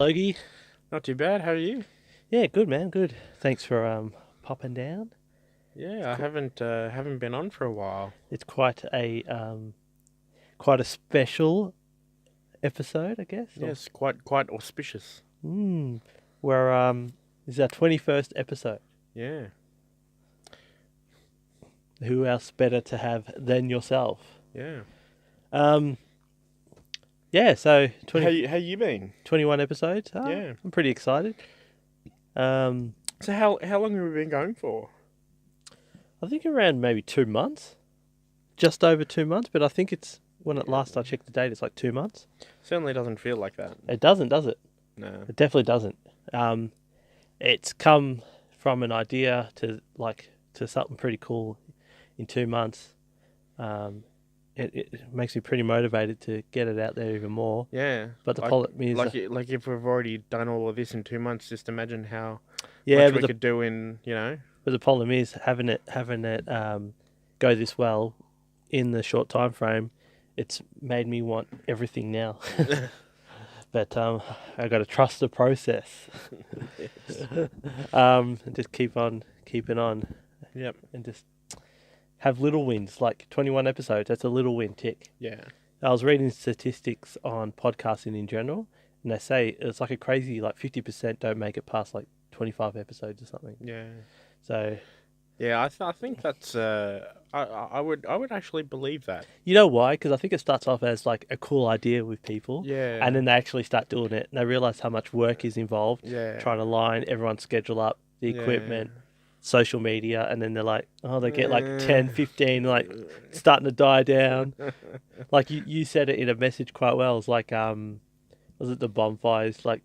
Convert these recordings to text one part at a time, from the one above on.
Logie? Not too bad. How are you? Yeah, good man, good. Thanks for popping down. Yeah, I haven't been on for a while. It's quite a special episode, I guess. Yes, quite auspicious. Where is our 21st episode. Yeah. Who else better to have than yourself? Yeah. Yeah, so How you been? 21 episodes. Yeah. I'm pretty excited. So how long have we been going for? I think around maybe 2 months. Just over 2 months, but I think it's when at last I checked the date, it's like 2 months. Certainly doesn't feel like that. It doesn't, does it? No. It definitely doesn't. It's come from an idea to something pretty cool in 2 months. It makes me pretty motivated to get it out there even more. Yeah. But the problem is... Like if we've already done all of this in 2 months, just imagine how much we could do in, But the problem is having it go this well in the short time frame. It's made me want everything now. But I got to trust the process. Just keep on keeping on. Yep. And just have little wins, like 21 episodes. That's a little win, tick. Yeah. I was reading statistics on podcasting in general, and they say it's like a crazy, like 50% don't make it past like 25 episodes or something. Yeah. So, yeah, I think that's I would actually believe that. you know why? Because I think it starts off as like a cool idea with people, Yeah. and then they actually start doing it, and they realize how much work is involved. Yeah. Trying to line everyone's schedule up, the equipment, social media, and then they're like, oh, they get like 10, 15, like starting to die down. Like you said it in a message quite well. It's like, was it the bonfires? Like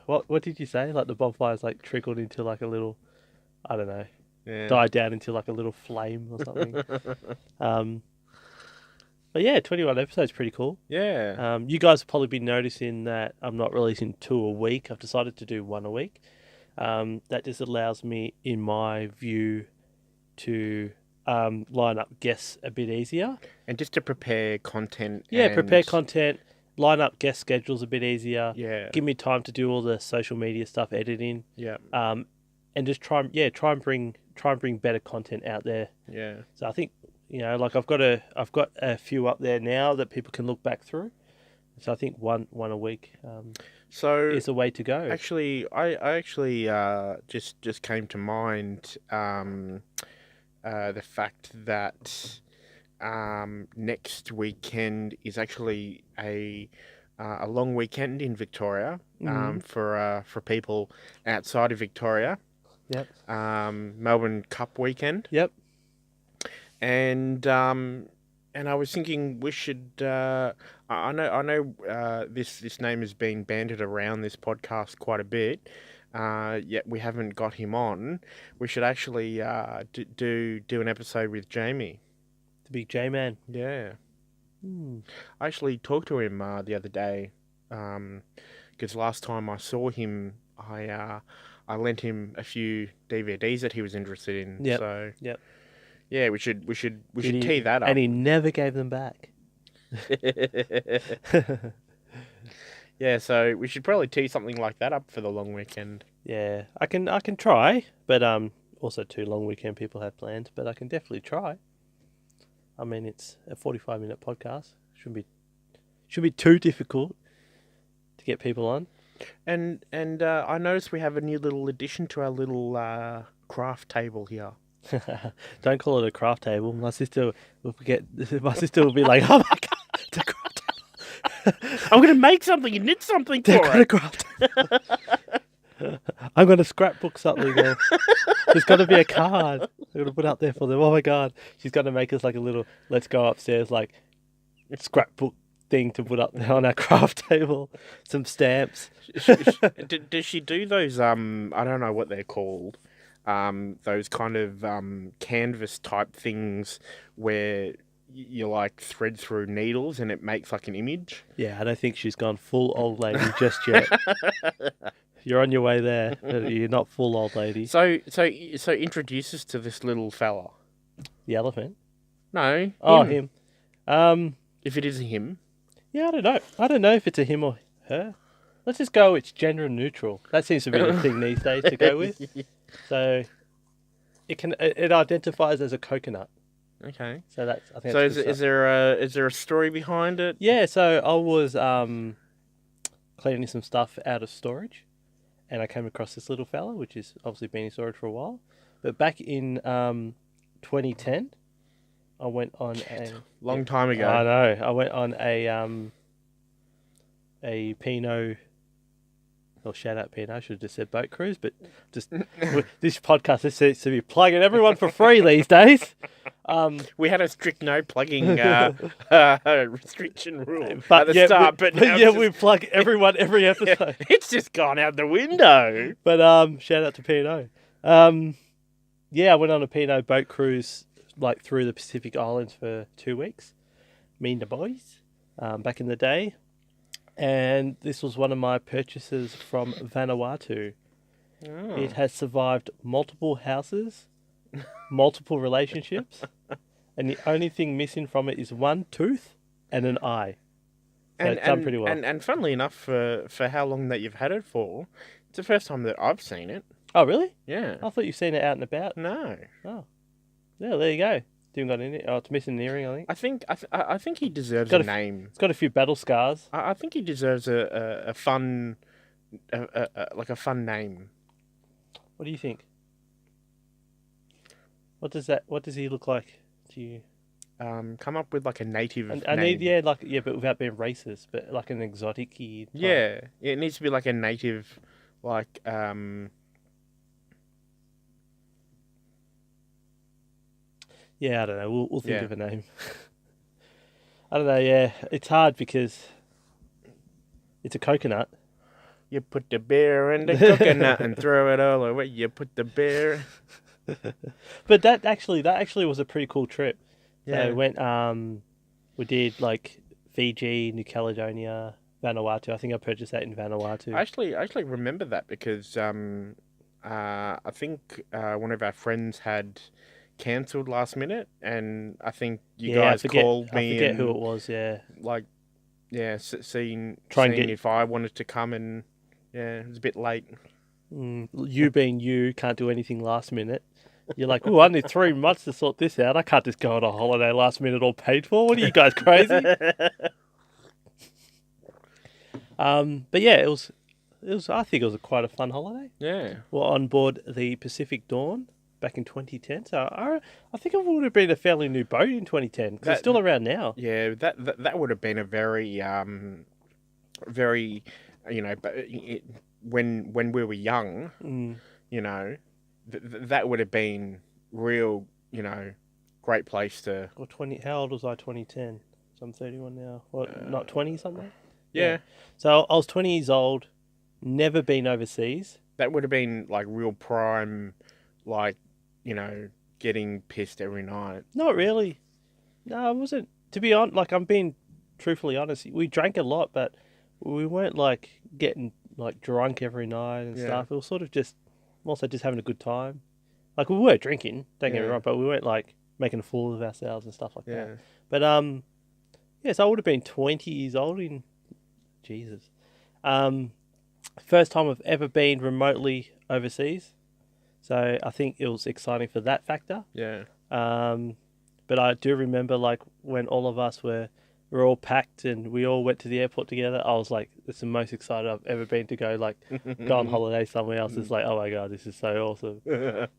what did you say? Like the bonfires like trickled into like a little, I don't know, died down into like a little flame or something. But yeah, 21 episodes, pretty cool. Yeah. You guys have probably been noticing that I'm not releasing 2 a week. I've decided to do 1 a week. That just allows me, in my view, to line up guests a bit easier. And just to prepare content. Yeah, prepare content, line up guest schedules a bit easier. Yeah. Give me time to do all the social media stuff, editing. Yeah. And just try and bring better content out there. Yeah. So I think, like I've got a few up there now that people can look back through. So I think one a week is the way to go. Actually, I actually just came to mind the fact that next weekend is actually a long weekend in Victoria for people outside of Victoria. Yep. Melbourne Cup weekend. Yep. And I was thinking we should. I know. This name has been bandied around this podcast quite a bit. Yet we haven't got him on. We should actually do an episode with Jamie, the big J man. Yeah. I actually talked to him the other day. Because last time I saw him, I lent him a few DVDs that he was interested in. Yep. So yep. Yeah, we should tee that up. And he never gave them back. Yeah, so we should probably tee something like that up for the long weekend. Yeah, I can try, but also 2 long weekend people have planned, but I can definitely try. I mean, it's a 45-minute podcast. Shouldn't be too difficult to get people on. And I noticed we have a new little addition to our little craft table here. Don't call it a craft table. My sister will forget. My sister will be like, "Oh my god, it's a craft table! I'm gonna make something and knit something for it." A craft table. I'm gonna scrapbook something. There's got to be a card. I'm gonna put out there for them. Oh my god, she's gonna make us like a little. Let's go upstairs, like scrapbook thing to put up there on our craft table. Some stamps. Does she do those? I don't know what they're called. Those kind of canvas type things where you like thread through needles and it makes like an image. Yeah, I don't think she's gone full old lady just yet. You're on your way there, but you're not full old lady. So introduce us to this little fella. The elephant? No. Him. Oh, him. If it is a him. Yeah, I don't know. I don't know if it's a him or her. Let's just go. It's gender neutral. That seems to be the thing these days to go with. So it identifies as a coconut. Okay. So that's I think. So That's is there a story behind it? Yeah. So I was cleaning some stuff out of storage, and I came across this little fella, which has obviously been in storage for a while. But back in 2010, I went on long time ago. I know. I went on a Pinot. Well, shout out Pinot. I should have just said boat cruise, but just this podcast this seems to be plugging everyone for free these days. We had a strict no plugging restriction rule at the start, but now we plug everyone every episode. It's just gone out the window. But shout out to Pinot. Yeah, I went on a Pinot boat cruise like through the Pacific Islands for 2 weeks. Me and the boys, back in the day. And this was one of my purchases from Vanuatu. Oh. It has survived multiple houses, multiple relationships, and the only thing missing from it is one tooth and an eye. So it's done pretty well. And funnily enough, for how long that you've had it for, it's the first time that I've seen it. Oh, really? Yeah. I thought you've seen it out and about. No. Oh. Yeah, there you go. Didn't got any. Oh, it's missing an earring, I think. I think he deserves a name. It's got a few battle scars. I think he deserves a fun, like a fun name. What do you think? What does he look like to you? Come up with like a native name. But without being racist, but like an exotic-y type. Yeah, it needs to be like a native, like Yeah, I don't know. We'll think of a name. I don't know. Yeah, it's hard because it's a coconut. You put the bear in the coconut and throw it all away. You put the bear. But that actually was a pretty cool trip. Yeah. So went. We did like Fiji, New Caledonia, Vanuatu. I think I purchased that in Vanuatu. I actually remember that because I think one of our friends had cancelled last minute, and I think you guys called me. I forget who it was. Yeah, seeing if I wanted to come, and it was a bit late. You being you can't do anything last minute. You're like, oh, I need 3 months to sort this out. I can't just go on a holiday last minute all paid for. What are you guys crazy? But yeah, it was. I think it was quite a fun holiday. Yeah, we're on board the Pacific Dawn back in 2010. So I think it would have been a fairly new boat in 2010 because it's still around now. Yeah, that would have been a very, very, when we were young, that would have been real, great place to. Or 20. How old was I? 2010. So I'm 31 now. What? Not 20 something. Yeah. So I was 20 years old. Never been overseas. That would have been like real prime, like. Getting pissed every night. Not really. No, I wasn't. To be honest, like I'm being truthfully honest. We drank a lot, but we weren't like getting like drunk every night and stuff. It was sort of just having a good time. Like we were drinking, don't get me wrong, but we weren't like making a fool of ourselves and stuff like that. But so I would have been 20 years old in Jesus. First time I've ever been remotely overseas. So I think it was exciting for that factor. Yeah. But I do remember like when all of us were all packed and we all went to the airport together. I was like, it's the most excited I've ever been to go on holiday somewhere else. It's like, oh my God, this is so awesome.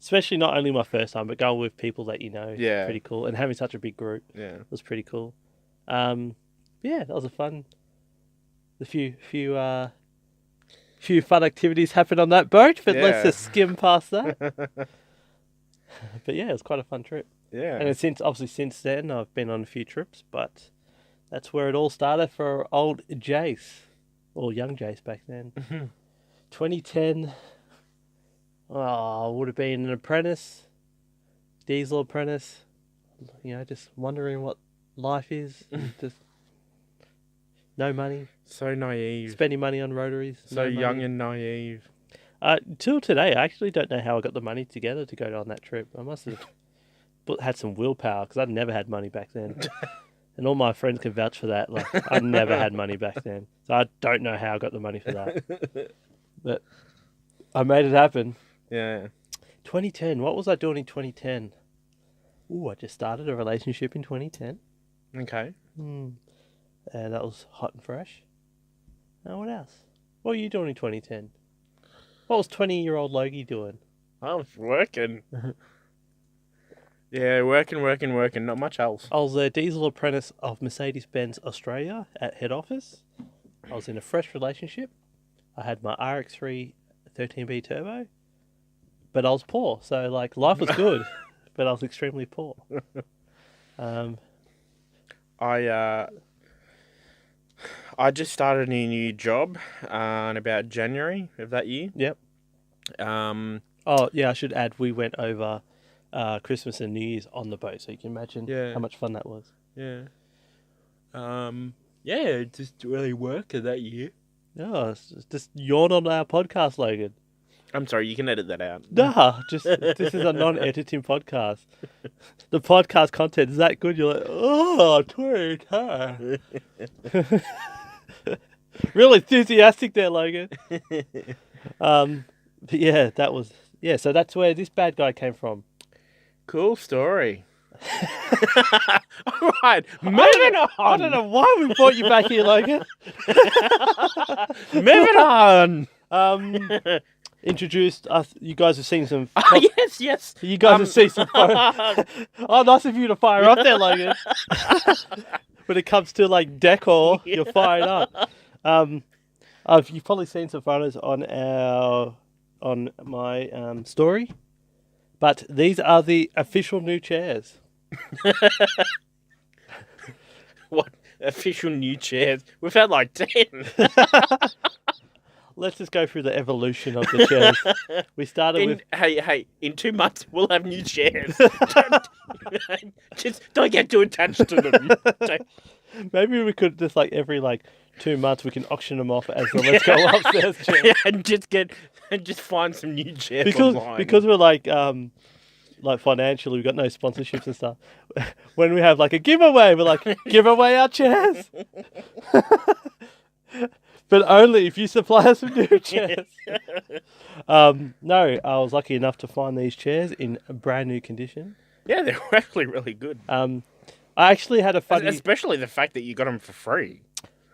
Especially not only my first time, but going with people that Yeah. pretty cool. And having such a big group was pretty cool. That was a fun. A few fun activities happened on that boat, but let's just skim past that. But yeah, it was quite a fun trip. Yeah. And since then, I've been on a few trips, but that's where it all started for old Jace, or young Jace back then. 2010, I would have been an apprentice, diesel apprentice, just wondering what life is, just no money. So naive. Spending money on rotaries. So young and naive. Till today, I actually don't know how I got the money together to go on that trip. I must have had some willpower because I'd never had money back then. And all my friends can vouch for that. Like, I never had money back then. So I don't know how I got the money for that. But I made it happen. Yeah. 2010. What was I doing in 2010? Ooh, I just started a relationship in 2010. Okay. And that was hot and fresh. Now, what else? What were you doing in 2010? What was 20-year-old Logie doing? I was working. Yeah, working. Not much else. I was a diesel apprentice of Mercedes-Benz Australia at head office. I was in a fresh relationship. I had my RX-3 13B turbo. But I was poor, so like life was good, but I was extremely poor. I just started a new job in about January of that year. Yep. Oh yeah, I should add we went over Christmas and New Year's on the boat, so you can imagine how much fun that was. Yeah. Yeah, just really worked that year. Oh, just yawn on our podcast, Logan. I'm sorry, you can edit that out. Nah, this is a non-editing podcast. The podcast content is that good. You're like, oh, tweet, huh? Real enthusiastic there, Logan. But yeah, so that's where this bad guy came from. Cool story. All right, moving on. I don't know why we brought you back here, Logan. Moving on. Introduced us. You guys have seen some. Yes. You guys have seen some photos. Oh, nice of you to fire up there, Logan. When it comes to like decor, you're fired up. You've probably seen some photos on my story, but these are the official new chairs. What official new chairs? We've had like 10. Let's just go through the evolution of the chairs. We started with... Hey, in 2 months, we'll have new chairs. Just don't get too attached to them. Maybe we could just, like, every, 2 months, we can auction them off as the Let's Go Upstairs chairs. Yeah, and just find some new chairs online. Because we're, financially, we've got no sponsorships and stuff. When we have, a giveaway, we're like, give away our chairs. But only if you supply us with new chairs. No, I was lucky enough to find these chairs in a brand new condition. Yeah, they were actually really good. I actually had a funny... Especially the fact that you got them for free.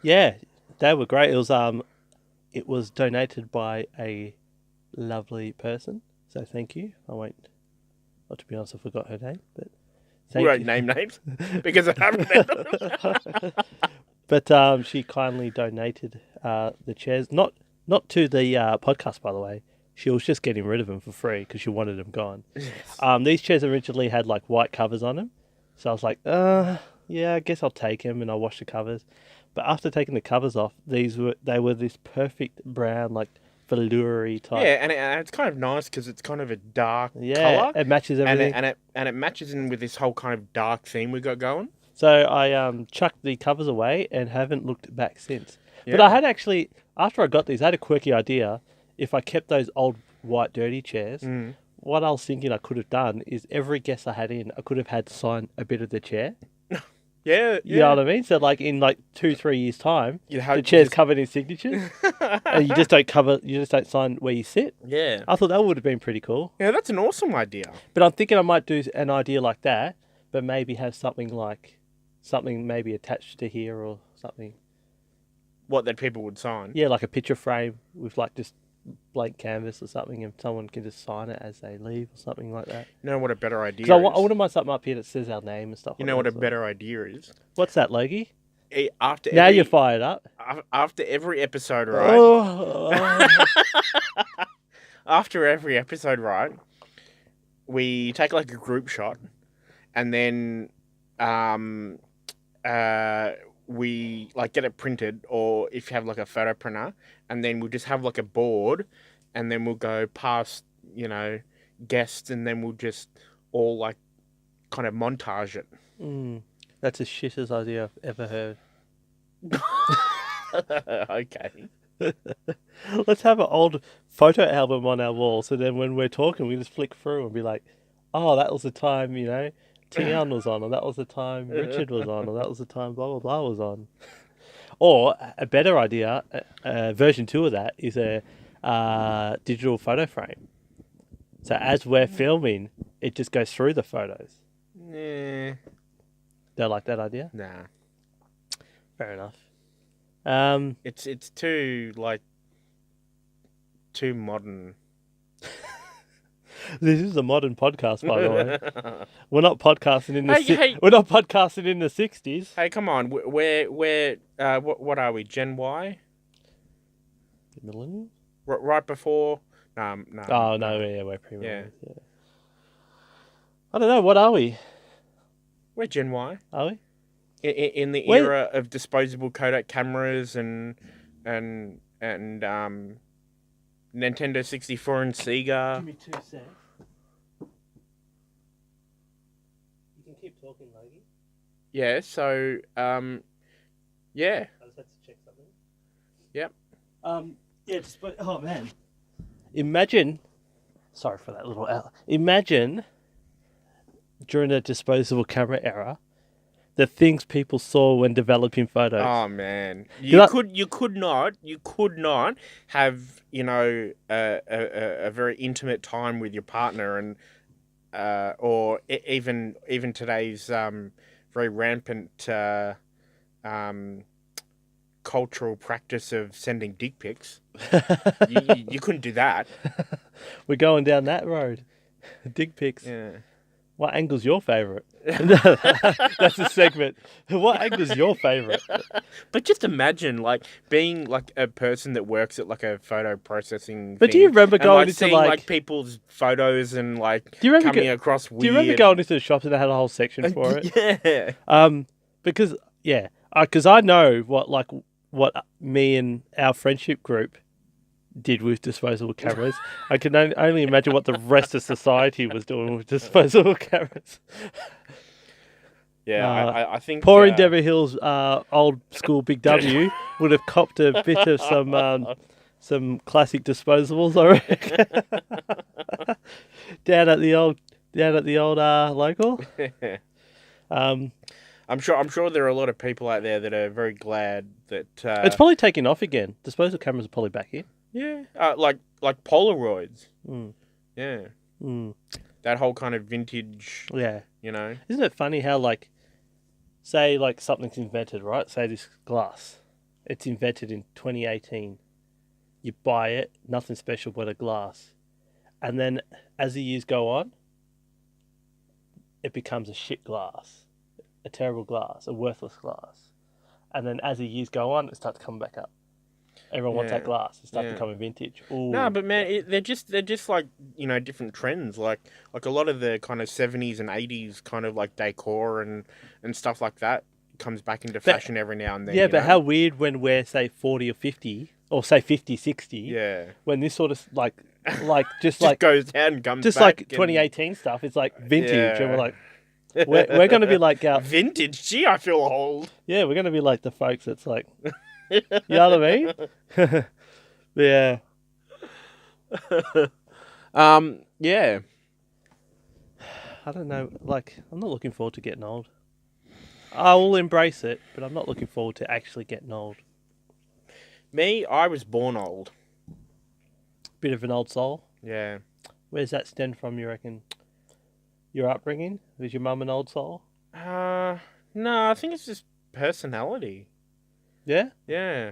Yeah, they were great. It was donated by a lovely person, so thank you. Not to be honest, I forgot her name, but we won't name names because I haven't met them. But she kindly donated the chairs, not to the podcast, by the way. She was just getting rid of them for free because she wanted them gone. Yes. These chairs originally had white covers on them, so I was like, yeah, I guess I'll take them, and I'll wash the covers. But after taking the covers off, they were this perfect brown, velour-y type. Yeah, and it's kind of nice because it's kind of a dark colour. Yeah, it matches everything. And it matches in with this whole kind of dark theme we got going. So I chucked the covers away and haven't looked back since. Yeah. But I had actually, after I got these, I had a quirky idea. If I kept those old white dirty chairs, what I was thinking I could have done is every guest I had in, I could have had sign a bit of the chair. Yeah. You know what I mean? So in 2-3 years' time, the chair's covered in signatures, and you just don't sign where you sit. Yeah. I thought that would have been pretty cool. Yeah, that's an awesome idea. But I'm thinking I might do an idea like that, but maybe have something maybe attached to here or something. What, that people would sign? Yeah, like a picture frame with just blank canvas or something, and someone can just sign it as they leave or something like that. You know what a better idea is? I wouldn't mind something up here that says our name and stuff. You know what a better idea is? What's that, Logie? Now you're fired up. After every episode, right? Oh. After every episode, right? We take a group shot, and then we get it printed, or if you have a photo printer, and then we'll just have a board, and then we'll go past guests, and then we'll just all kind of montage it. That's the shittest idea I've ever heard. Okay. Let's have an old photo album on our wall, so then when we're talking, we just flick through and be like, oh, that was the time, Tion was on, or that was the time Richard was on, or that was the time blah blah blah was on. Or a better idea, version 2 of that is a digital photo frame. So as we're filming, it just goes through the photos. Nah. Don't like that idea? Nah. Fair enough. It's too too modern. This is a modern podcast, by the way. We're not podcasting in the we're not podcasting in the 60s. Hey, come on. We're what are we? Gen Y? Millennials? Right before? No. Oh no, yeah, we're pre-millennials. Yeah. Yeah. I don't know. What are we? We're Gen Y. Are we? In the era of disposable Kodak cameras and Nintendo 64 and Sega. Give me 2 seconds. You can keep talking, Logie. Yeah, so, yeah. I just had to check something. Yep. Yeah, oh man. Imagine, sorry for that little L. Imagine, during the disposable camera era, the things people saw when developing photos. Oh man, you could not have a very intimate time with your partner and or even today's very rampant cultural practice of sending dick pics. you couldn't do that. We're going down that road. Dick pics. Yeah. What angle's your favourite? That's a segment. What angle's your favourite? But just imagine, being a person that works at a photo processing. But do you remember going into seeing people's photos and coming across weird? Do you remember going into the shops and they had a whole section for it? Yeah. Because I know what me and our friendship group did with disposable cameras. I can only imagine what the rest of society was doing with disposable cameras. Yeah, I think poor Endeavour Hills old school Big W would have copped a bit of some classic disposables, I reckon. down at the old local. I'm sure there are a lot of people out there that are very glad that it's probably taking off again. Disposable cameras are probably back in. Yeah, like Polaroids. Mm. Yeah. Mm. That whole kind of vintage. Yeah. Isn't it funny how say something's invented, right? Say this glass, it's invented in 2018. You buy it, nothing special but a glass, and then as the years go on, it becomes a shit glass, a terrible glass, a worthless glass, and then as the years go on, it starts coming back up. Everyone wants that glass. It starts becoming vintage. Ooh. No, but man, they're just different trends. Like a lot of the kind of 70s and 80s kind of decor and stuff like that comes back into fashion every now and then. Yeah, but how weird when we're say 40 or 50 or say 50, 60. Yeah. When this sort of just goes down and comes just back. 2018 stuff. It's vintage, and we're we're going to be vintage. Gee, I feel old. Yeah, we're going to be like the folks that's you know what I mean? Yeah. Yeah. I don't know. I'm not looking forward to getting old. I will embrace it, but I'm not looking forward to actually getting old. Me, I was born old. Bit of an old soul. Yeah. Where's that stem from, you reckon? Your upbringing? Was your mum an old soul? No, I think it's just personality. Yeah? Yeah.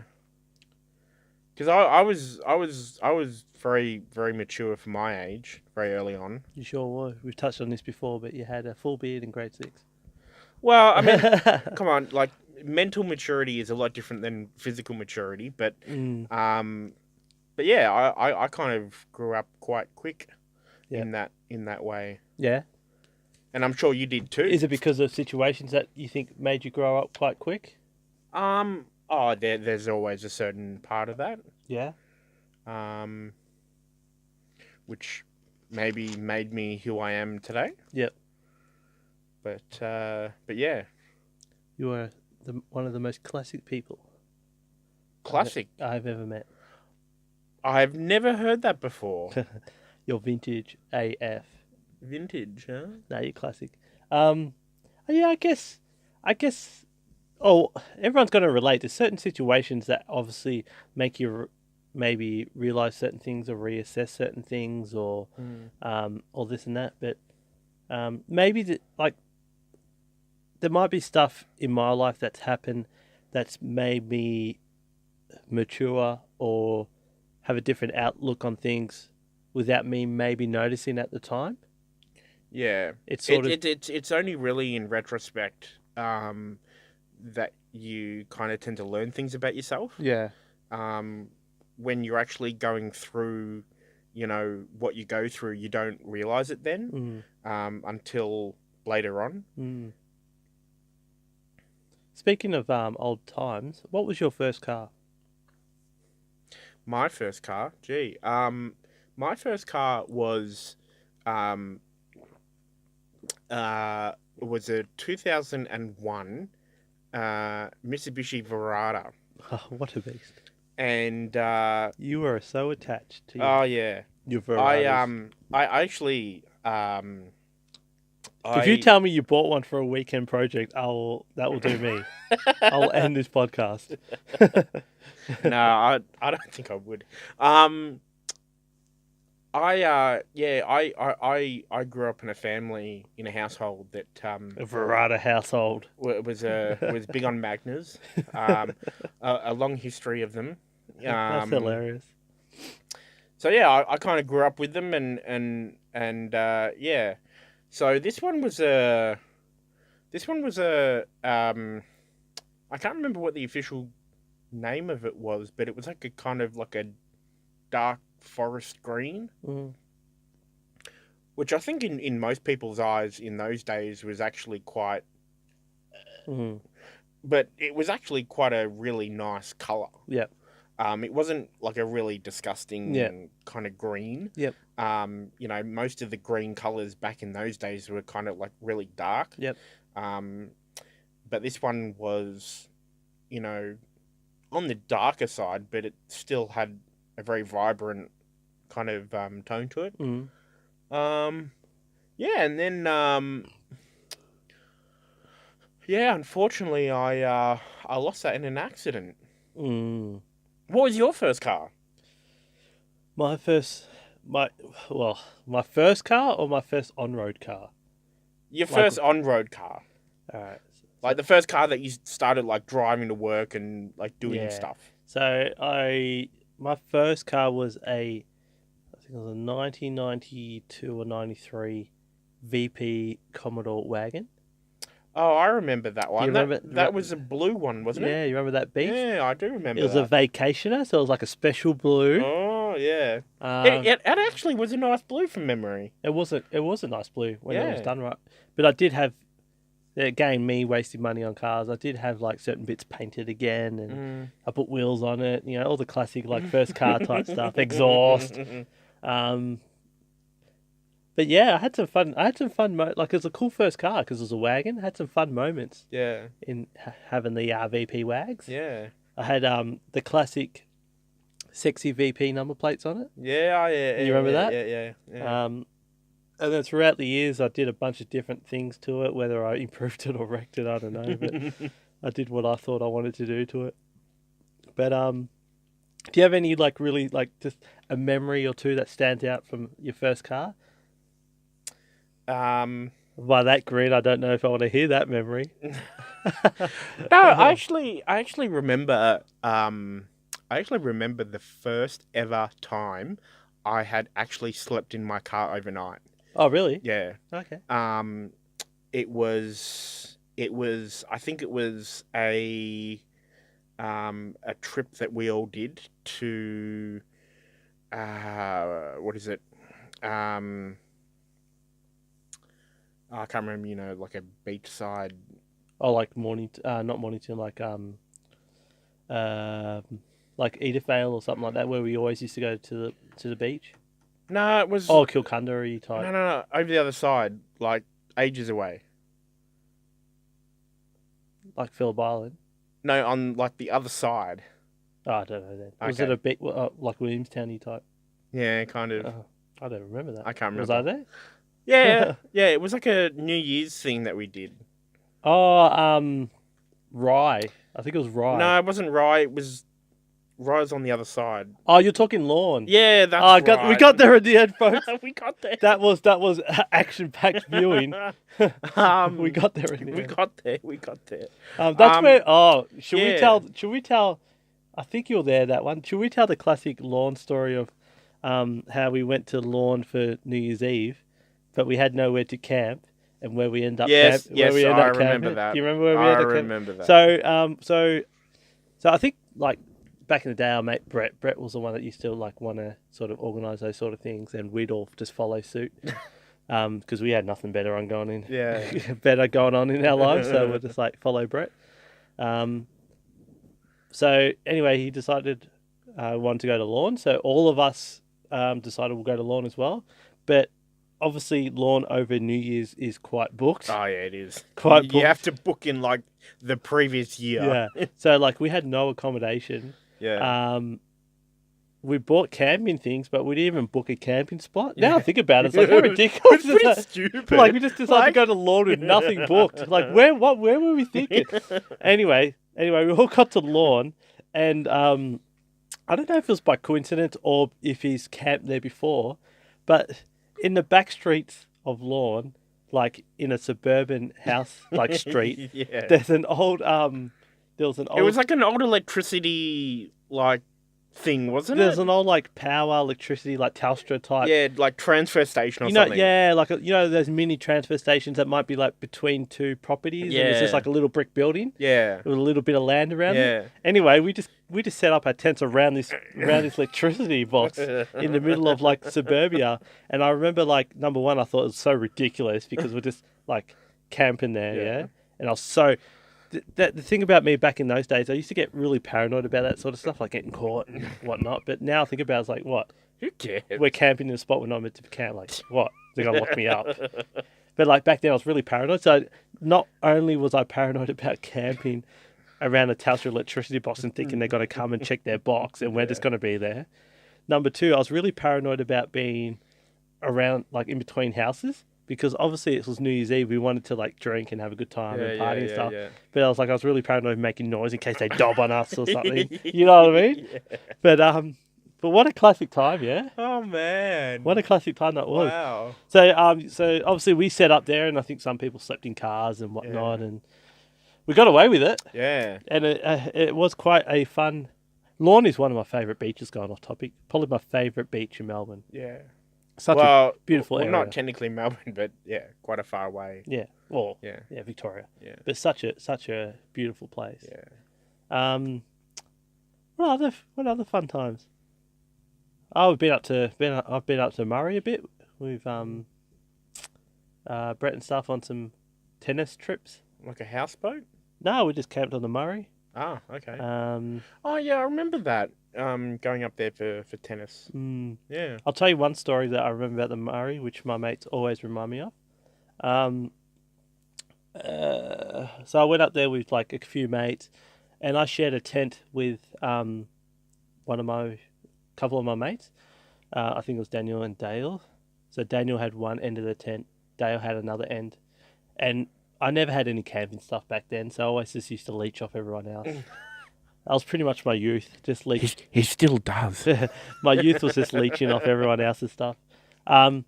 Because I was very, very mature for my age, very early on. You sure were. We've touched on this before, but you had a full beard in grade 6. Well, I mean, come on, mental maturity is a lot different than physical maturity, but but yeah, I kind of grew up quite quick in that way. Yeah. And I'm sure you did too. Is it because of situations that you think made you grow up quite quick? There's always a certain part of that. Yeah. Which maybe made me who I am today. Yep. But yeah. You are one of the most classic people. Classic? I've ever met. I've never heard that before. You're vintage AF. Vintage, huh? No, you're classic. Yeah, I guess. Oh, everyone's going to relate to certain situations that obviously make you maybe realize certain things or reassess certain things or this and that. But maybe like there might be stuff in my life that's happened that's made me mature or have a different outlook on things without me maybe noticing at the time. Yeah, It's sort of it's only really in retrospect that you kind of tend to learn things about yourself. yeah. When you're actually going through, what you go through, you don't realize it then until later on. Mm. Speaking of old times, what was your first car? My first car, my first car um, was a 2001 Mitsubishi Verada, Oh, what a beast! and You were so attached to oh yeah, your I Veradas. I actually If you I tell me you bought one for a weekend project, that will do me. I'll end this podcast. no, I don't think I would. I grew up in a household that A Verada household. was big on Magnas. A long history of them. That's hilarious. So yeah, I kind of grew up with them and yeah. So I can't remember what the official name of it was, but it was like a kind of like a dark forest green, Mm. which I think in most people's eyes in those days was actually quite, Mm. but it was actually quite a really nice color. Yep. It wasn't like a really disgusting Yep. kind of green. Yep. Most of the green colors back in those days were kind of like really dark. Yep. But this one was, on the darker side, but it still had a very vibrant kind of tone to it. Mm. Yeah, and then unfortunately, I lost that in an accident. Mm. What was your first car? My first car or my first on-road car? Your Like- first on-road car, All right. like the first car that you started like driving to work and like doing Yeah. stuff. So my first car was I think it was a 1992 or 93 VP Commodore wagon. Oh, I remember that one. remember- That was a blue one, wasn't it? Yeah, you remember that beast? Yeah, I do remember It was that. a vacationer, so it was like a special blue. Oh, yeah. Um, It actually was a nice blue from memory. it was a nice blue when it was Yeah. done right. But I did have, again, me wasting money on cars. I did have like certain bits painted again, and I put wheels on it. All the classic like first car type stuff, exhaust. But yeah, I had some fun. Like it was a cool first car because it was a wagon. I had some fun moments Yeah, in having the VP wags. yeah. I had the classic sexy VP number plates on it. Yeah, yeah. You remember that? Yeah. And then throughout the years, I did a bunch of different things to it. Whether I improved it or wrecked it, I don't know. But I did what I thought I wanted to do to it. But do you have any like really like just a memory or two that stands out from your first car? By that grin, I don't know if I want to hear that memory. No, I actually remember. I actually remember the first ever time I had actually slept in my car overnight. Oh, really? Yeah. Okay. It was. I think it was a trip that we all did to. What is it? I can't remember. Like a beachside. Oh, like not Mornington, like Edithvale or something like that, where we always used to go to the beach. No, it was. Oh, Kilcundary type. No. Over the other side, like ages away. Like Phillip Island. No, on like the other side. Oh, I don't know then. Was Okay. it a bit like Williamstowny type? Yeah, kind of. I don't remember that. I can't remember. Was I there? Yeah, yeah. It was like a New Year's thing that we did. Oh, Rye. I think it was Rye. No, it wasn't Rye. It was Rye's on the other side. Oh, you're talking lawn. Yeah, that's right. We got there in the end, folks. We got there. That was action-packed viewing. We got there in the end. We got there. That's where. Oh, should we tell? Should we tell? I think you're there. That one. Should we tell the classic lawn story of how we went to lawn for New Year's Eve, but we had nowhere to camp, and where we end up. Yes, I remember that. Do you remember where we ended up? I remember that. So I think like back in the day, our mate Brett was the one that used to like want to sort of organise those sort of things, and we'd all just follow suit. Because we had nothing better on going in. Yeah. Better going on in our lives, so we're just like follow Brett. So anyway, he decided wanted to go to lawn, so all of us decided we'll go to lawn as well. But obviously, lawn over New Year's is quite booked. Oh yeah, it is. Quite booked. You have to book in like the previous year. Yeah. So like we had no accommodation. Yeah. We bought camping things, but we didn't even book a camping spot. Now I think about it, it's like how ridiculous It's pretty stupid. Like we just decided to go to lawn with nothing booked. Like where were we thinking? Anyway, we all got to lawn, and I don't know if it was by coincidence or if he's camped there before, but in the back streets of lawn, like in a suburban house like street, there's an old It was like an old electricity like thing, wasn't it? There's an old like power electricity like Telstra type. Yeah, like transfer station or something. something. Yeah, like those mini transfer stations that might be like between two properties. Yeah. And it's just like a little brick building. Yeah. With a little bit of land around it. Anyway, we just set up our tents around this electricity box in the middle of like suburbia. And I remember like number one, I thought it was so ridiculous because we're just like camping there, yeah. And I was so the thing about me back in those days, I used to get really paranoid about that sort of stuff, like getting caught and whatnot. But now I think about it, it's like, what? Who cares? We're camping in a spot we're not meant to camp. Like, what? They're going to lock me up. But like back then I was really paranoid. So not only was I paranoid about camping around a Telstra electricity box and thinking they're going to come and check their box and we're just going to be there. Number two, I was really paranoid about being around, like in between houses. Because obviously it was New Year's Eve, we wanted to like drink and have a good time and party and stuff. Yeah. But I was really paranoid of making noise in case they dob on us or something. You know what I mean? Yeah. But what a classic time, yeah. Oh man, what a classic time that was. Wow. So obviously we set up there, and I think some people slept in cars and whatnot, and we got away with it. Yeah. And it was quite a fun. Lawn is one of my favourite beaches. Going off topic, probably my favourite beach in Melbourne. Yeah. Such a beautiful area. Not technically Melbourne, but yeah, quite a far away. Yeah. Well, yeah, Victoria. Yeah. But such a beautiful place. Yeah. What other fun times? Oh, I've been up to Murray a bit with Brett and stuff on some tennis trips. Like a houseboat? No, we just camped on the Murray. Ah, okay. Oh yeah, I remember that. Going up there for tennis. Yeah. I'll tell you one story that I remember about the Murray, which my mates always remind me of. So I went up there with like a few mates, and I shared a tent with couple of my mates. I think it was Daniel and Dale. So Daniel had one end of the tent, Dale had another end, and I never had any camping stuff back then, so I always just used to leech off everyone else. That was pretty much my youth, just leech. He still does. My youth was just leeching off everyone else's stuff. But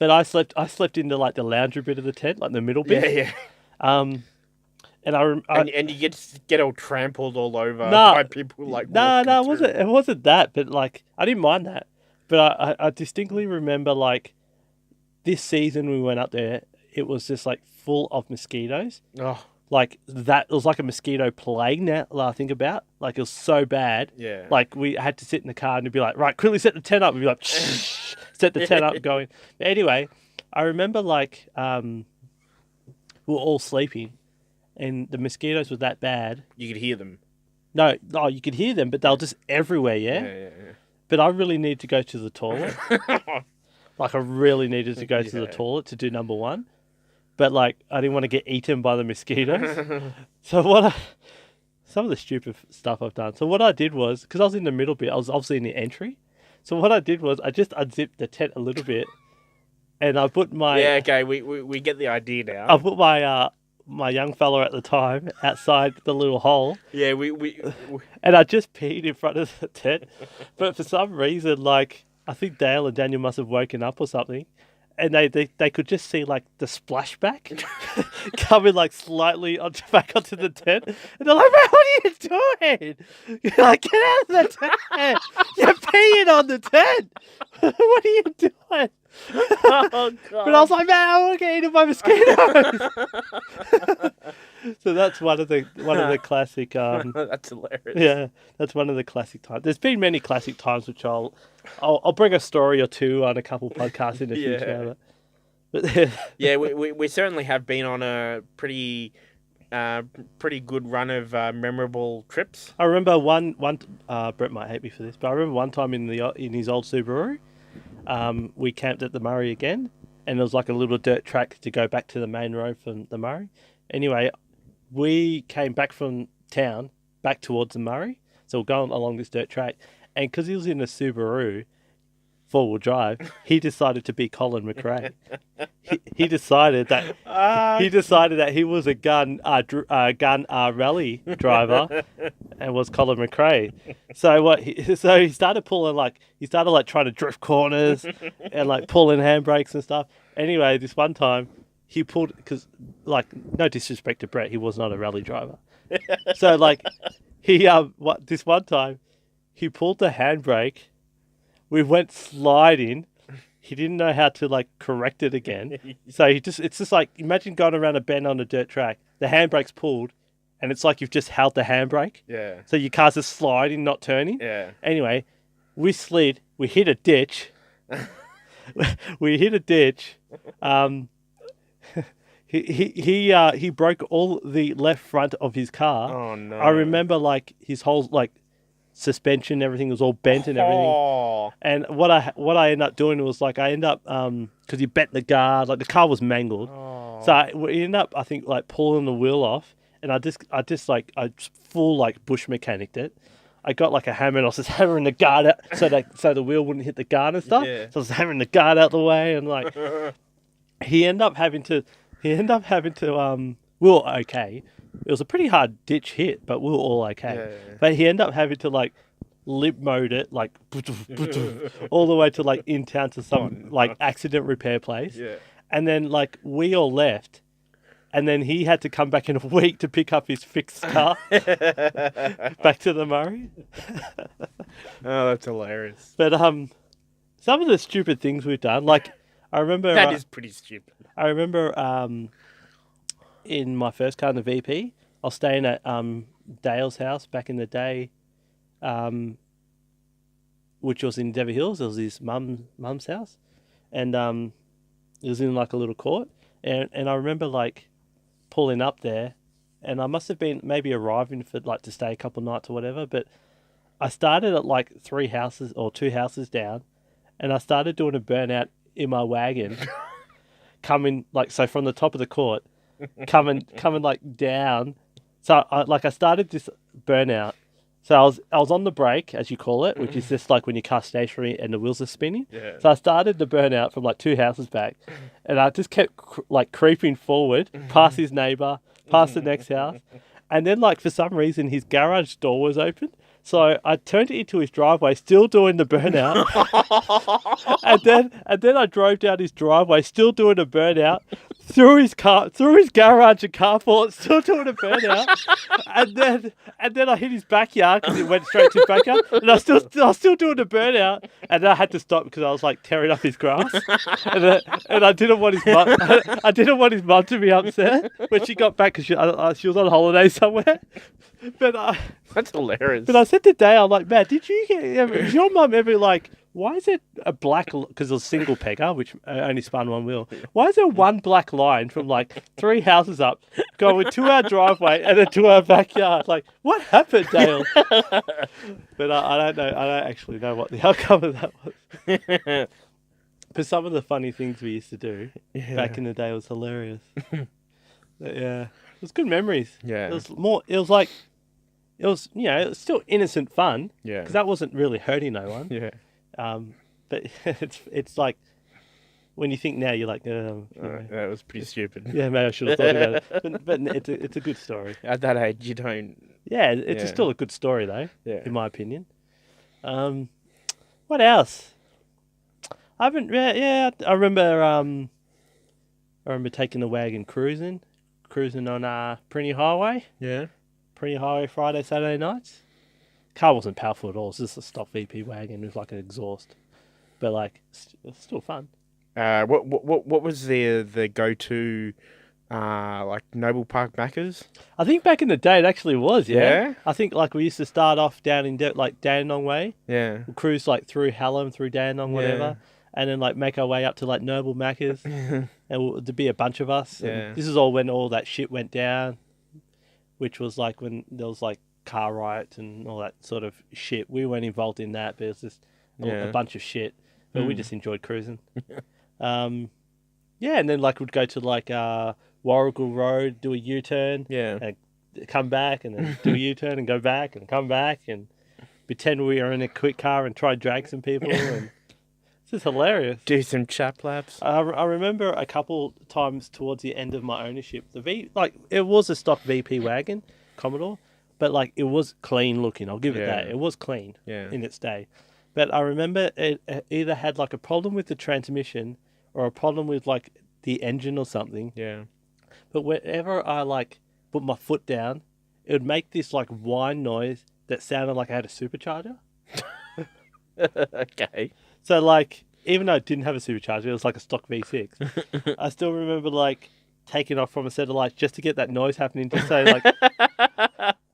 I slept into like the lounger bit of the tent, like the middle bit. Yeah. And and you get all trampled all over by people like. No, it wasn't that, but like I didn't mind that. But I distinctly remember like this season we went up there, it was just like full of mosquitoes. Oh. Like that, it was like a mosquito plague now that I think about. Like it was so bad. Yeah. Like we had to sit in the car and be like, right, quickly set the tent up. We'd be like, set the tent up going. But anyway, I remember like we were all sleeping and the mosquitoes were that bad. You could hear them. No, you could hear them, but they were just everywhere, yeah? Yeah. But I really needed to go to the toilet. Like I really needed to go to the toilet to do number one. But like I didn't want to get eaten by the mosquitoes. So some of the stupid stuff I've done. So what I did was, because I was in the middle bit, I was obviously in the entry. So what I did was I just unzipped the tent a little bit and I put my Yeah, okay, we get the idea now. I put my young fella at the time outside the little hole, Yeah, we and I just peed in front of the tent. But for some reason, like I think Dale and Daniel must have woken up or something, and they could just see like the splashback coming like slightly back onto the tent, and they're like, "Man, what are you doing? You're like, get out of the tent! You're peeing on the tent! What are you doing?" Oh, God. But I was like, "Man, I want to get eaten by mosquitoes." So that's one of the classic. That's hilarious. Yeah, that's one of the classic times. There's been many classic times which I'll bring a story or two on a couple podcasts in the future. But Yeah, we certainly have been on a pretty good run of memorable trips. I remember one Brett might hate me for this, but I remember one time in his old Subaru, we camped at the Murray again, and there was like a little dirt track to go back to the main road from the Murray. Anyway, we came back from town back towards the Murray, so we're going along this dirt track, and because he was in a Subaru four-wheel drive, he decided to be Colin McRae. He decided that he was a gun rally driver and was Colin McRae. So he started trying to drift corners and like pulling handbrakes and stuff. Anyway, this one time he pulled, because like no disrespect to Brett, he was not a rally driver. So like this one time he pulled the handbrake. We went sliding. He didn't know how to like correct it again. So it's just like, imagine going around a bend on a dirt track. The handbrake's pulled and it's like you've just held the handbrake. Yeah. So your car's just sliding, not turning. Yeah. Anyway, we slid. We hit a ditch. He broke all the left front of his car. Oh no. I remember like his whole like suspension, everything was all bent and everything. Oh. And what I ended up doing was like I ended up because he bent the guard, like the car was mangled. Oh. So we ended up, I think, like pulling the wheel off, and I just full like bush mechanicked it. I got like a hammer and I was just hammering the guard out so the wheel wouldn't hit the guard and stuff. Yeah. So I was hammering the guard out the way, and like he ended up having to we were okay. It was a pretty hard ditch hit, but we were all okay. Yeah. But he ended up having to like limp mode it like all the way to like in town to some like accident repair place. Yeah. And then like we all left, and then he had to come back in a week to pick up his fixed car back to the Murray. Oh, that's hilarious. But some of the stupid things we've done, like I remember That is pretty stupid. I remember in my first car in the VP, I was staying at Dale's house back in the day, which was in Dever Hills. It was his mum's house, and it was in like a little court, and I remember like pulling up there, and I must have been maybe arriving for like to stay a couple of nights or whatever, but I started at like 3 houses or 2 houses down, and I started doing a burnout in my wagon, coming like so from the top of the court, coming like down. So I started this burnout. So I was on the brake, as you call it, which is just like when your car's stationary and the wheels are spinning. Yeah. So I started the burnout from like 2 houses back, and I just kept like creeping forward, past his neighbour, past the next house, and then like for some reason his garage door was open. So I turned it into his driveway, still doing the burnout, and then I drove down his driveway, still doing a burnout, through his garage and carport, still doing a burnout, and then I hit his backyard because it went straight to his backyard, and I was still doing a burnout, and then I had to stop because I was like tearing up his grass, and I didn't want his mum to be upset when she got back because she was on holiday somewhere. But That's hilarious. But I said today, I'm like, Matt, is your mum ever like, why is it a black, because it was a single pegger, which only spun one wheel. Why is there one black line from like 3 houses up going to our driveway and then to our backyard? Like, what happened, Dale? But I don't know. I don't actually know what the outcome of that was. But some of the funny things we used to do back in the day was hilarious. But yeah, it was good memories. Yeah. It was still innocent fun. Yeah. Because that wasn't really hurting no one. Yeah. But it's like when you think now, you're like, that was pretty stupid. yeah, maybe I should have thought about it. But it's a good story. At that age, you don't. Yeah, it's still a good story though, Yeah. in my opinion. What else? I haven't. Yeah, I remember. I remember taking the wagon cruising on Prinny Highway. Yeah. Prinny Highway Friday, Saturday nights. Car wasn't powerful at all. It's just a stock VP wagon with like an exhaust, but like it's still fun. What was the go-to, like Noble Park Macca's? I think back in the day it actually was. Yeah? I think like we used to start off down in like Dandenong Way. Yeah. We'll cruise like through Hallam, through Dandenong, whatever, and then like make our way up to like Noble Macca's, and there'd be a bunch of us. Yeah. This is all when all that shit went down, which was like when there was like car riots and all that sort of shit. We weren't involved in that, but it was just a bunch of shit. But we just enjoyed cruising. And then like we'd go to like Warrigal Road, do a U-turn, and come back, and then do a U-turn and go back and come back and pretend we are in a quick car and try and drag some people. And it's just hilarious. Do some chap laps. I remember a couple times towards the end of my ownership, it was a stock VP wagon, Commodore, but like it was clean looking. I'll give it that. It was clean in its day. But I remember it either had like a problem with the transmission or a problem with like the engine or something. Yeah. But whenever I like put my foot down, it would make this like whine noise that sounded like I had a supercharger. Okay. So like, even though it didn't have a supercharger, it was like a stock V6. I still remember like taking off from a set of lights just to get that noise happening, just so like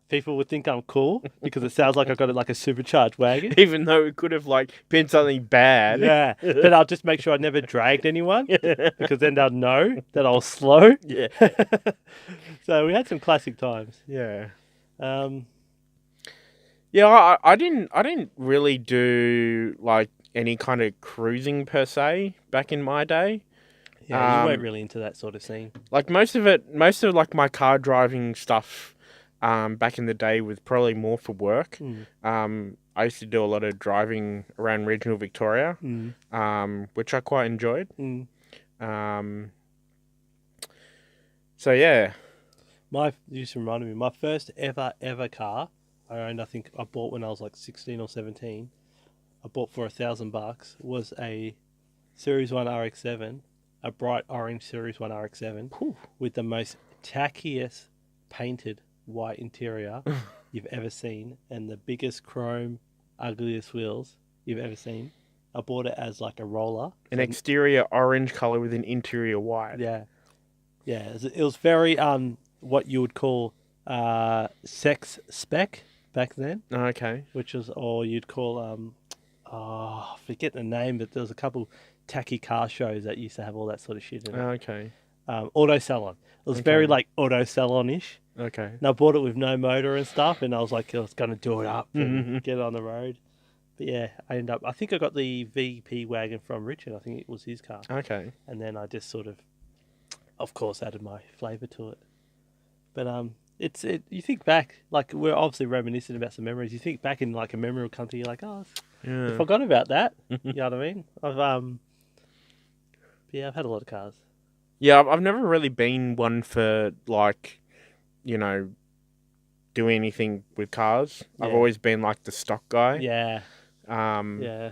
people would think I'm cool because it sounds like I've got like a supercharged wagon. Even though it could have like been something bad. Yeah, but I'll just make sure I never dragged anyone because then they'll know that I was slow. Yeah. So we had some classic times. Yeah. Yeah, I didn't really do like any kind of cruising per se back in my day. Yeah, you weren't really into that sort of scene. Like most of like my car driving stuff back in the day was probably more for work. I used to do a lot of driving around regional Victoria, which I quite enjoyed. So yeah. You just reminded me, my first ever car I owned, I think I bought when I was like 16 or 17. I bought for $1,000 was a Series 1 RX-7, a bright orange Series 1 RX-7 with the most tackiest painted white interior you've ever seen and the biggest chrome, ugliest wheels you've ever seen. I bought it as like a roller. An exterior orange colour with an interior white. Yeah. Yeah, it was very what you would call sex spec back then. Okay. Which was, or you'd call I forget the name, but there was a couple tacky car shows that used to have all that sort of shit in it. Okay. Auto salon. It was very like auto salon-ish. Okay. And I bought it with no motor and stuff, and I was like, I was going to do it up and get it on the road. But yeah, I think I got the VP wagon from Richard. I think it was his car. Okay. And then I just sort of course, added my flavour to it. But you think back, like we're obviously reminiscing about some memories. You think back in like a memory will come to you, like, I forgot about that. You know what I mean? I've had a lot of cars. Yeah, I've never really been one for like, doing anything with cars. Yeah. I've always been like the stock guy. Yeah. Yeah.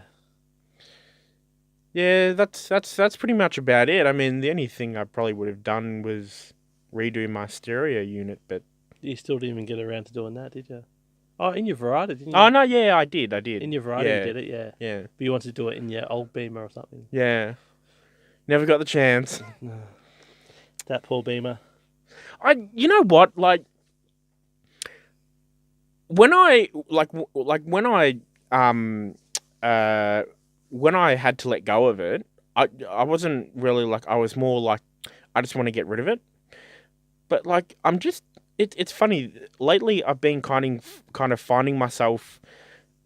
Yeah, that's pretty much about it. I mean, the only thing I probably would have done was redo my stereo unit, but You still didn't even get around to doing that, did you? Oh, in your Verada, didn't you? oh no, yeah, I did. In your Verada, Yeah. you did it, yeah. Yeah, But you wanted to do it in your old Beamer or something. yeah. Never got the chance. That poor Beamer. You know what? Like, when I when I had to let go of it, I wasn't really like, I was more like, I just want to get rid of it. But like, it's funny. Lately, I've been kind of finding myself,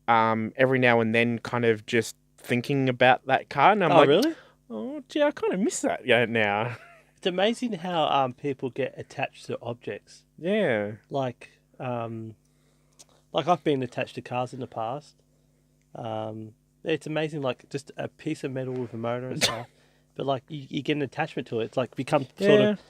every now and then kind of just thinking about that car. And I'm like, really? oh, gee, I kind of miss that now. It's amazing how people get attached to objects. Yeah. Like I've been attached to cars in the past. It's amazing, like just a piece of metal with a motor and stuff. but like you get an attachment to it. It's like become sort of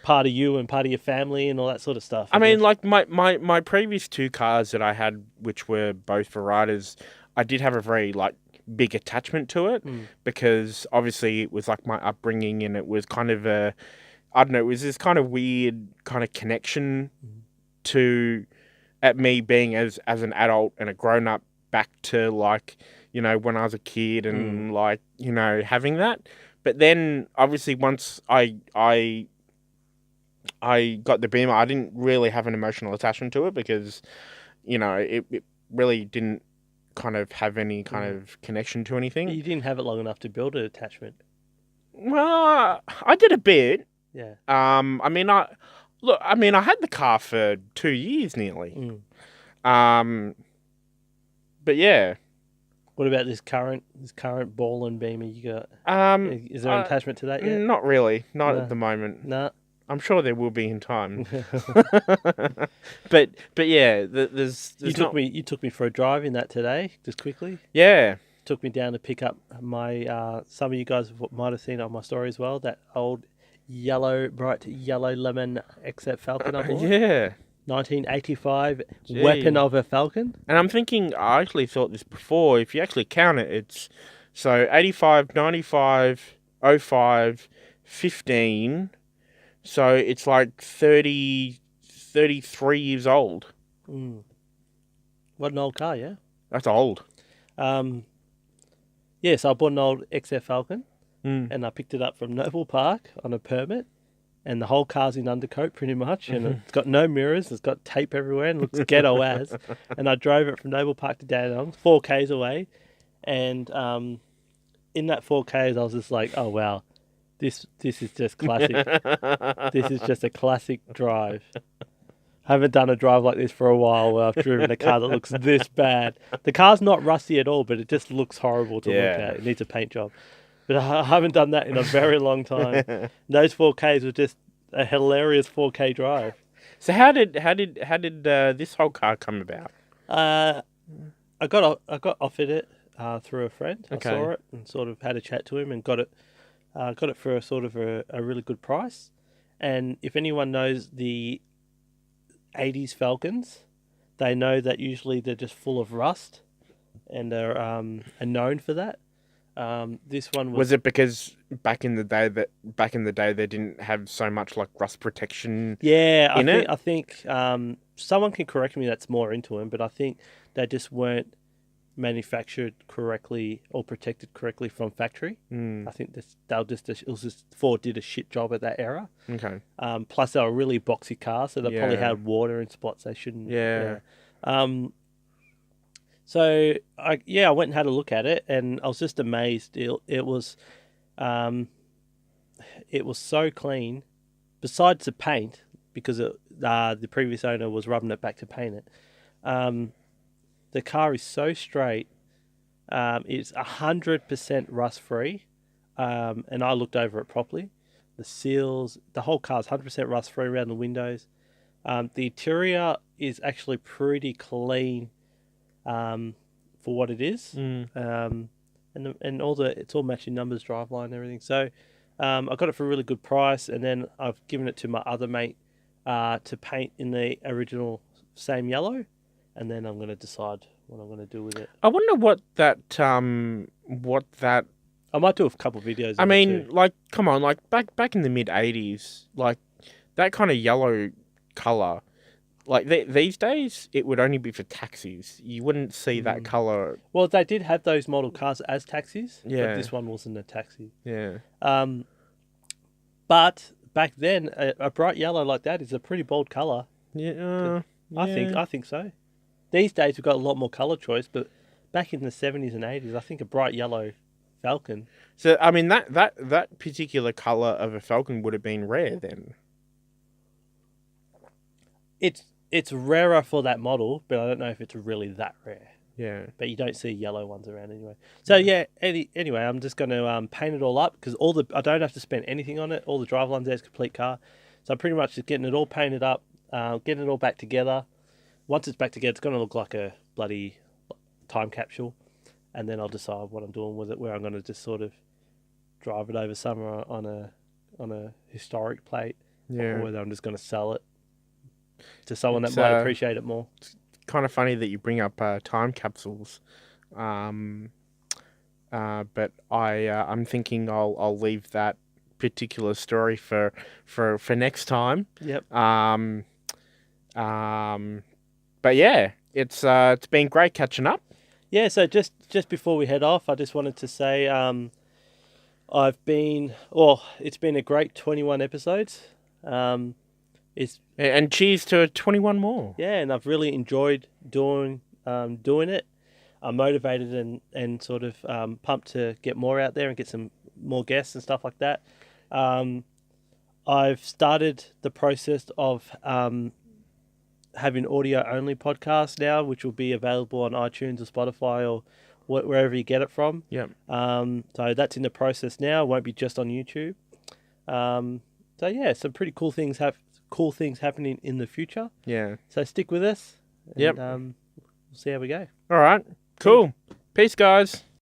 part of you and part of your family and all that sort of stuff. I mean, like my previous two cars that I had, which were both for riders, I did have a very like big attachment to it because obviously it was like my upbringing and it was kind of a, I don't know, it was this kind of weird kind of connection to at me being as an adult and a grown up back to like, you know, when I was a kid and like, you know, having that. But then obviously once I got the Beamer, I didn't really have an emotional attachment to it because, you know, it really didn't kind of have any kind of connection to anything. But you didn't have it long enough to build an attachment. Well, I did a bit. Yeah. I mean, I had the car for 2 years nearly. But yeah. What about this current ball and Beamer you got? Is there an attachment to that yet? Not really. Not at the moment. No. I'm sure there will be in time. but yeah, there's you took me for a drive in that today, just quickly. Yeah. Took me down to pick up my some of you guys might have seen it on my story as well, that old bright yellow lemon XF Falcon I bought. Yeah. 1985 weapon of a Falcon. And I'm thinking, I actually thought this before, if you actually count it, it's so 85, 95, 05, 15. So it's like 33 years old. What an old car, yeah? That's old. Yeah, so I bought an old XF Falcon and I picked it up from Noble Park on a permit. And the whole car's in undercoat pretty much. And it's got no mirrors. It's got tape everywhere and looks ghetto as. And I drove it from Noble Park to Dandenong, 4Ks away. And in that 4Ks, I was just like, oh, wow. This is just classic. This is just a classic drive. I haven't done a drive like this for a while where I've driven a car that looks this bad. The car's not rusty at all, but it just looks horrible to look at. It needs a paint job. But I haven't done that in a very long time. Those 4Ks were just a hilarious 4K drive. So how did this whole car come about? I got offered it through a friend. Okay. I saw it and sort of had a chat to him and got it for a sort of a really good price. And if anyone knows the 80s Falcons, they know that usually they're just full of rust and are known for that. This one was it because back in the day they didn't have so much like rust protection. Yeah, I think someone can correct me that's more into them, but I think they just weren't manufactured correctly or protected correctly from factory. I think Ford did a shit job at that era. Okay. Plus they were really boxy cars, so they probably had water in spots they shouldn't. Yeah. So I went and had a look at it, and I was just amazed. It was so clean. Besides the paint, because the previous owner was rubbing it back to paint it. The car is so straight. It's 100% rust free, and I looked over it properly. The seals, the whole car is 100% rust free around the windows. The interior is actually pretty clean. For what it is, and it's all matching numbers, driveline, and everything. So, I got it for a really good price, and then I've given it to my other mate to paint in the original same yellow, and then I'm going to decide what I'm going to do with it. I wonder what that. I might do a couple of videos. I mean, like, come on, like back in the mid '80s, like that kind of yellow color. Like these days, it would only be for taxis. You wouldn't see that color. Well, they did have those model cars as taxis. Yeah. But this one wasn't a taxi. Yeah. But back then, a bright yellow like that is a pretty bold color. Yeah. I think so. These days we've got a lot more color choice, but back in the 70s and 80s, I think a bright yellow Falcon. So I mean that particular color of a Falcon would have been rare then. It's rarer for that model, but I don't know if it's really that rare. Yeah. But you don't see yellow ones around anyway. So anyway, I'm just going to paint it all up because I don't have to spend anything on it. All the drivelines there's complete car. So I'm pretty much just getting it all painted up, getting it all back together. Once it's back together, it's going to look like a bloody time capsule. And then I'll decide what I'm doing with it, where I'm going to just sort of drive it over somewhere on a historic plate, Yeah. or whether I'm just going to sell it to someone It's, that might appreciate it more. Kind of funny that you bring up time capsules. But I'm thinking I'll leave that particular story for next time. Yep. But yeah, it's been great catching up. Yeah, so just before we head off, I just wanted to say it's been a great 21 episodes. And cheers to 21 more. Yeah, and I've really enjoyed doing it. I'm motivated and sort of pumped to get more out there and get some more guests and stuff like that. I've started the process of having audio-only podcasts now, which will be available on iTunes or Spotify or wherever you get it from. Yep. So that's in the process now. It won't be just on YouTube. So yeah, some pretty cool things happening in the future. Yeah. So stick with us. And, Yep. We'll see how we go. All right. Cool. Peace, guys.